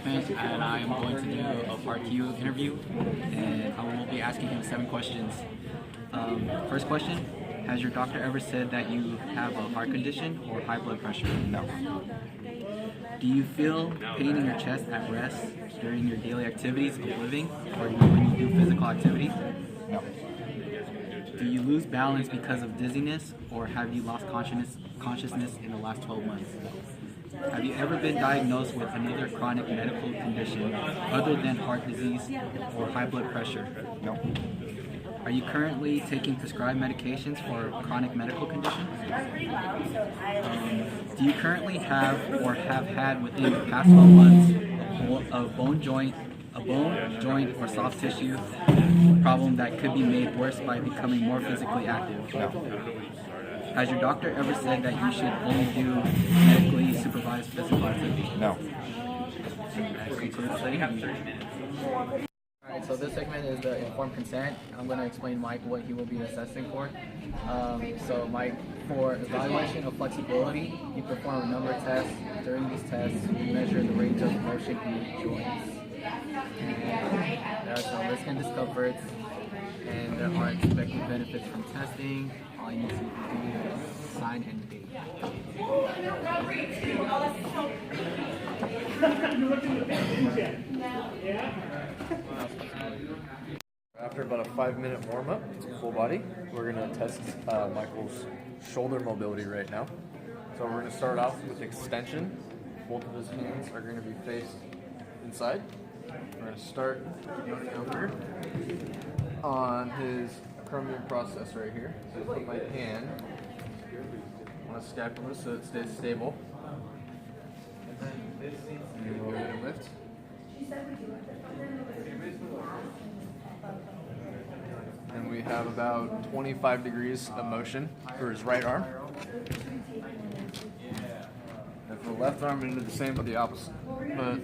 participant, and I am going to do a Part Q interview, and I will be asking him 7 questions. First question, has your doctor ever said that you have a heart condition or high blood pressure? No. Do you feel pain in your chest at rest during your daily activities of living or when you do physical activity? No. Do you lose balance because of dizziness, or have you lost consciousness in the last 12 months? Have you ever been diagnosed with another chronic medical condition other than heart disease or high blood pressure? No. Are you currently taking prescribed medications for chronic medical conditions? Do you currently have or have had within the past 12 months a bone joint or soft tissue problem that could be made worse by becoming more physically active? No. Has your doctor ever said that you should only do medically supervised physical activity? No. Alright, so this segment is the informed consent. I'm going to explain Mike what he will be assessing for. So Mike, for evaluation of flexibility, you perform a number of tests. During these tests, you measure the range of motion in your joints. There are some risks and discomforts, and there are expected benefits from testing. All you need to do is sign and date. After about a 5-minute warm-up, full body, we're going to test Michael's shoulder mobility right now. So we're going to start off with extension. Both of his hands are going to be faced inside. We're going to start going over on his acromion process right here. So I put my hand on a scapula so it stays stable. And we'll get a lift. And we have about 25 degrees of motion for his right arm. And for the left arm, we're going to do the same but the opposite. But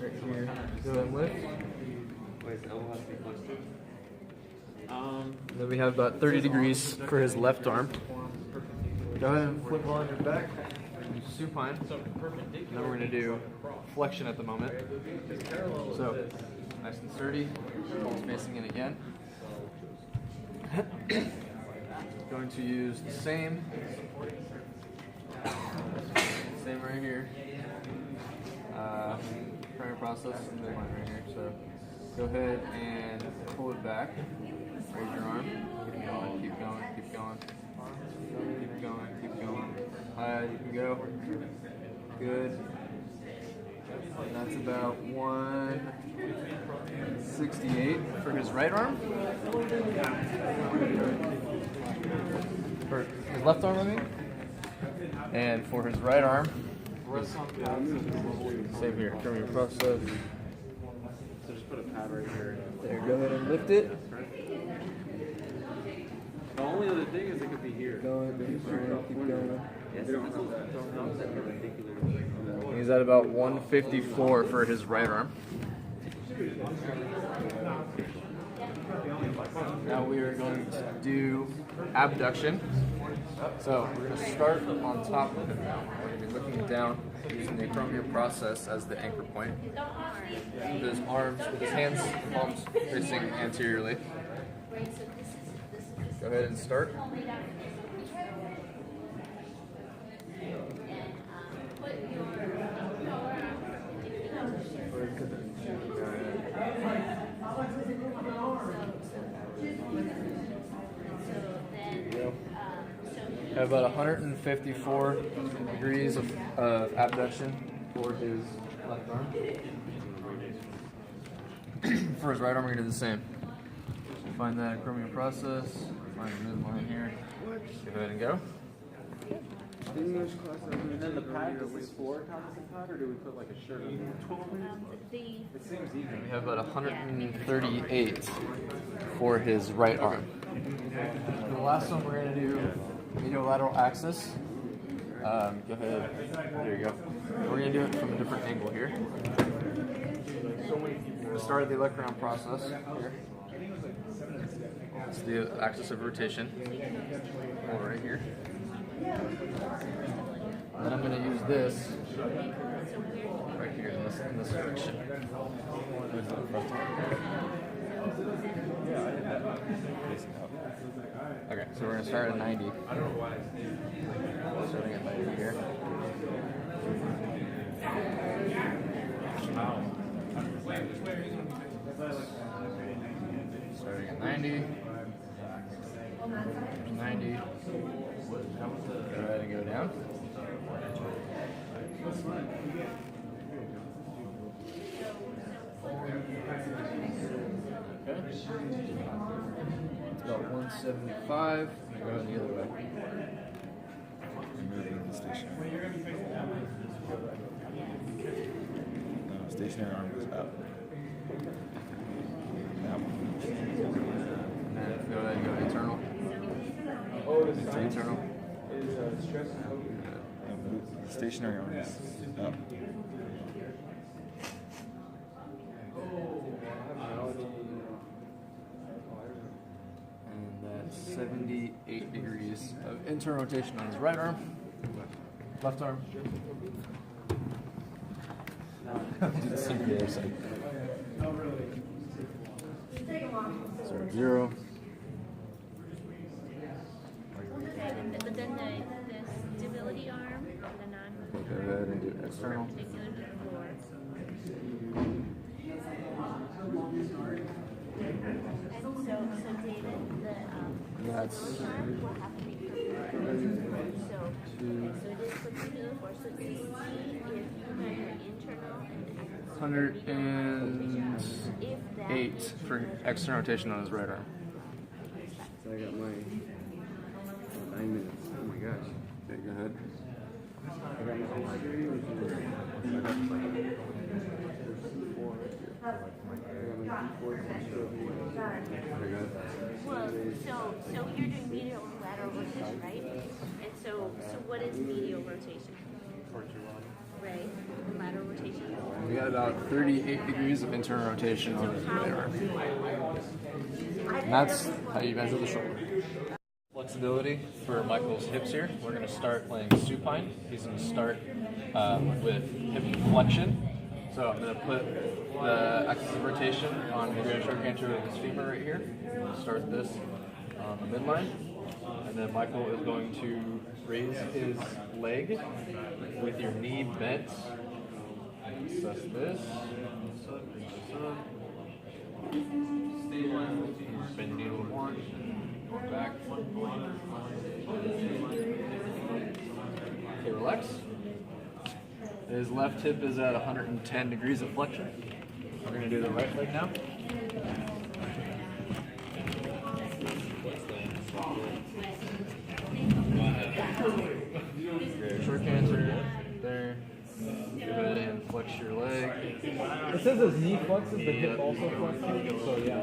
right here, go ahead and lift. Then we have about 30 degrees for his left arm. Go ahead and flip on your back. Supine. And then we're going to do flexion at the moment. So, nice and sturdy. Palms facing in again. Going to use the same right here. Primary process and then line right here. So, go ahead and pull it back. Raise your arm. Keep going, keep going, keep going. Keep going, keep going. High, you can go. Good. And that's about 168 for his right arm. For his left arm, I mean. And for his right arm, same here. Turn your process. So just put a pad right here. There, go ahead and lift it. The only other thing is it could be here. Keep going. Yes, don't have that perpendicular. He's at about 154 for his right arm. Now we are going to do abduction. So we're going to start on top of him now. We're going to be looking down using the acromion process as the anchor point. With his arms, with his hands, palms facing anteriorly. Go ahead and start. Have about 154 degrees of abduction for his left arm. For his right arm, we're going to do the same. Find that acromion process, find the midline here. Go ahead and go. And then the pad, does this floor count as a pad, or do we put like a shirt on it? It seems even. We have about 138 for his right arm. The last one we're going to do medial-lateral axis. Go ahead. There you go. We're going to do it from a different angle here. We started the electron process here. It's the axis of rotation. Hold right here. And then I'm going to use this right here in this direction. Okay, so we're going to start at 90. Starting at 90 here. Starting at 90. 90. Go ahead and go down. Okay. It's about 175. Go ahead the other way. Moving the stationary. No, stationary arm goes up. That one. And then go ahead and go internal. Internal. The stationary arm is up. And that's 78 degrees of internal rotation on his right arm. Left arm. Do the same for the other side. Start at 0. But then the stability arm, the non Go ahead and do external. particular to the floor. And so David, the That's arm will have to be prepared. So it is particular force. So to see if you measure internal and 108 for external rotation on his right arm. So I got my 9 minutes. Oh my gosh. Okay, go ahead. I got my history, which is I got my Very good. well, so you're doing medial and lateral rotation, right? And so what is medial rotation? Right, and lateral rotation. We got about 38 degrees of internal rotation on his right arm. And that's how you measure the shoulder. Flexibility for Michael's hips here. We're going to start playing supine. He's going to start with hip flexion. So I'm going to put the axis of rotation on the greater short canter of his femur right here. I'm going to start this on the midline. And then Michael is going to raise his leg with your knee bent. Assess this. Bend your knee a little more. Going back. Okay, relax. His left hip is at 110 degrees of flexion. We're going to do the right leg now. Great short cancer. There. Go ahead and flex your leg. It says his knee flexes, the hip also flexes, so yeah.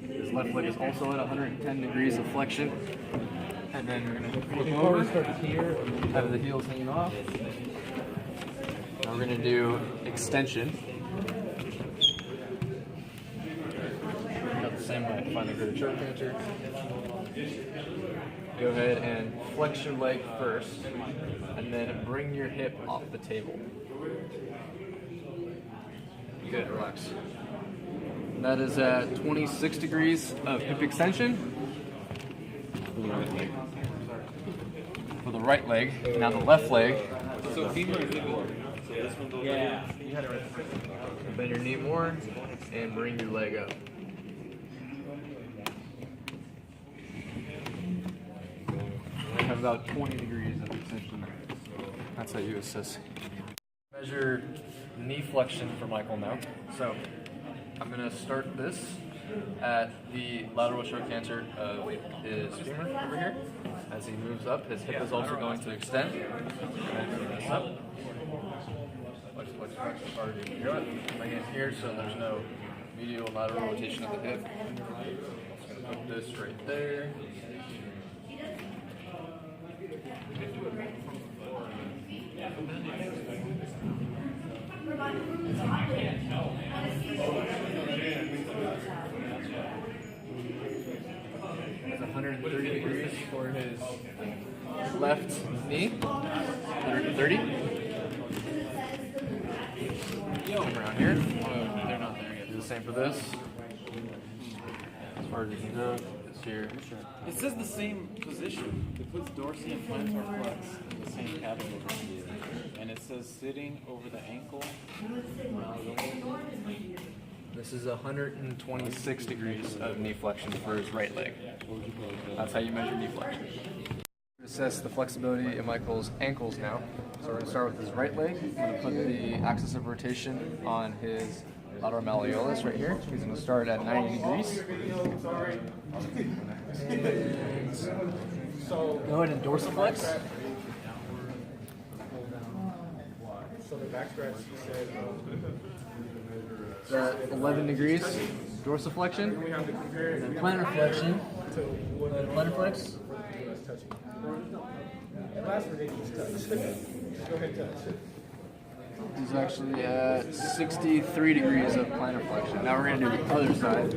His left leg is also at 110 degrees of flexion. And then we're going to flip Before over, we start here, have the heels hanging off. Now we're going to do extension. About the same way. Find the greater short cancer. Go ahead and flex your leg first, and then bring your hip off the table. Good, relax. And that is at 26 degrees of hip extension. For the right leg. Now the left leg. So femur is good. So this one goes yeah. You had it right. Bend your knee more, and bring your leg up. Have about 20 degrees of extension there. That's how you assess. Measure knee flexion for Michael now. So I'm going to start this at the lateral short canter of his femur over here. As he moves up, his hip is also going to extend. And move this up. Flex, flex, flex. Already do it. Bring it here so there's no medial lateral rotation of the hip. Just going to put this right there. It's 130 degrees for his left knee, 130. Come around here. They're not there yet. Do the same for this. As far as you can go, it's here. It says the same position. It puts dorsal and plantar flex in the same category. And it says sitting over the ankle. This is 126 degrees of knee flexion for his right leg. That's how you measure knee flexion. Assess the flexibility in Michael's ankles now. So we're going to start with his right leg. I'm going to put the axis of rotation on his lateral malleolus right here. He's going to start at 90 degrees. Go ahead and dorsiflex. So the backstretch, you said, 11 degrees dorsiflexion. we have to compare it And then plantar flexion. to what Plantar flex. was touching. That last ridiculous touch. Go ahead, touch. He's actually at 63 degrees of plantar flexion. Now we're going to do the other side.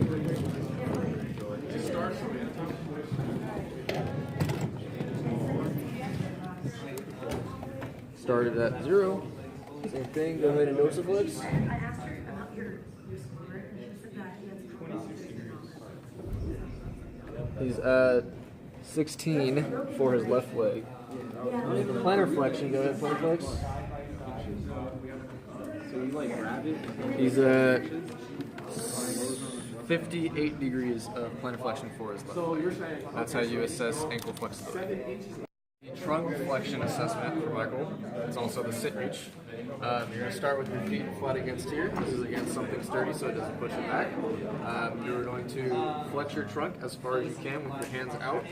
Started at 0. Same thing. Go ahead and dorsiflex. He's at 16 for his left leg. And then for plantar flexion, go ahead, plantar flex. So you like grab it? He's at 58 degrees of plantar flexion for his left. So you're saying That's how you assess ankle flexibility. The trunk flexion assessment for Michael is also the sit reach. You're going to start with your feet flat against here. This is against something sturdy so it doesn't push it back. You're going to flex your trunk as far as you can with your hands out.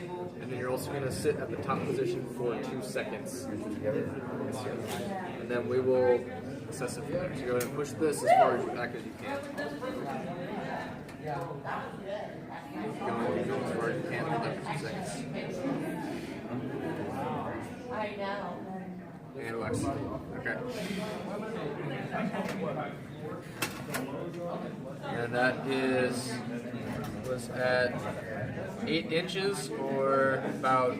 And then you're also going to sit at the top position for 2 seconds. And then we will assess it from there. So go ahead and push this as far as back as you can. Go ahead and go as far as you can for 2 seconds. And relax. Okay. And that was at 8 inches or about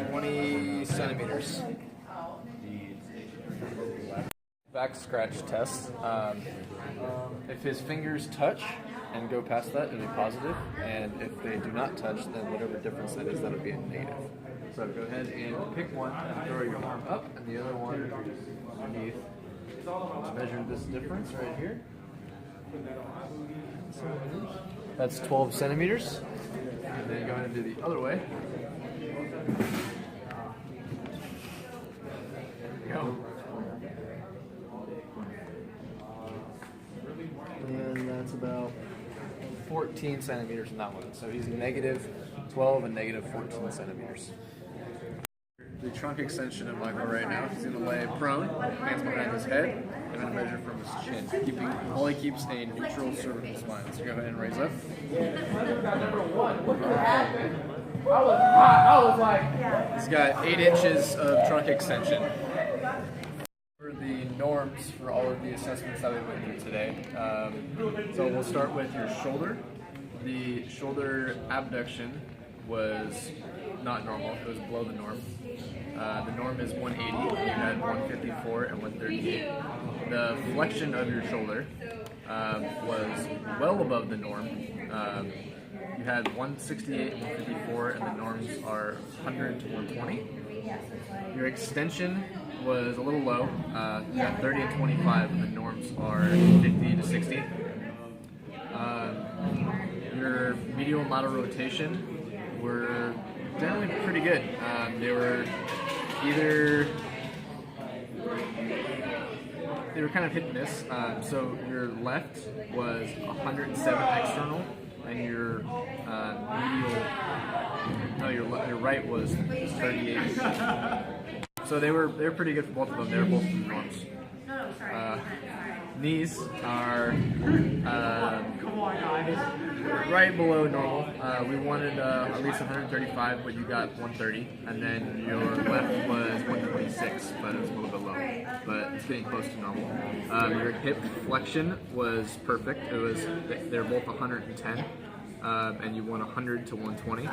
20 centimeters. Back scratch test. If his fingers touch and go past that, it'll be positive. And if they do not touch, then whatever difference that is, that'll be a negative. So go ahead and pick one and throw your arm up, and the other one underneath. Measure this difference right here. That's 12 centimeters. And then go ahead and do the other way. There you go. And that's about 14 centimeters in that one. So he's negative 12 and negative 14 centimeters. The trunk extension of Michael right now. He's going to lay prone, hands behind his head, and then measure from his chin. All he keeps a neutral cervical spine. So go ahead and raise up. He's got 8 inches of trunk extension. For the norms for all of the assessments that we went through today. So we'll start with your shoulder. The shoulder abduction was not normal. It was below the norm. The norm is 180. You had 154 and 138. The flexion of your shoulder was well above the norm. You had 168 and 154, and the norms are 100 to 120. Your extension was a little low. You had 30 and 25, and the norms are 50 to 60. Your medial and lateral rotation were generally pretty good. They were kind of hit and miss. So your left was 107 external, and your your right was 38. So they were pretty good for both of them. They were both in the norms. Knees are right below normal. We wanted at least 135, but you got 130. And then your left was 126, but it was a little bit low. But it's getting close to normal. Your hip flexion was perfect. They were both 110. and you want 100 to 120.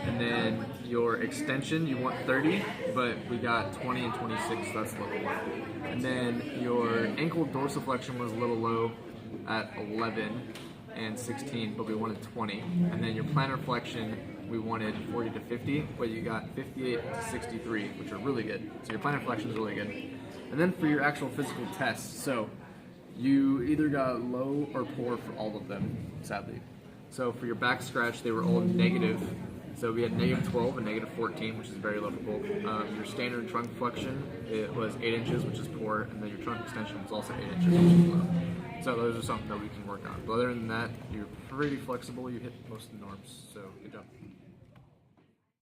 And then your extension, you want 30, but we got 20 and 26, so that's a little low. And then your ankle dorsiflexion was a little low at 11 and 16, but we wanted 20. And then your plantar flexion, we wanted 40 to 50, but you got 58 to 63, which are really good. So your plantar flexion is really good. And then for your actual physical tests, so you either got low or poor for all of them, sadly. So for your back scratch, they were all negative. So we had negative 12 and negative 14, which is very low for both. Your standard trunk flexion, it was 8 inches, which is poor, and then your trunk extension was also 8 inches, which is low. So those are something that we can work on. But other than that, you're pretty flexible. You hit most of the norms, so good job.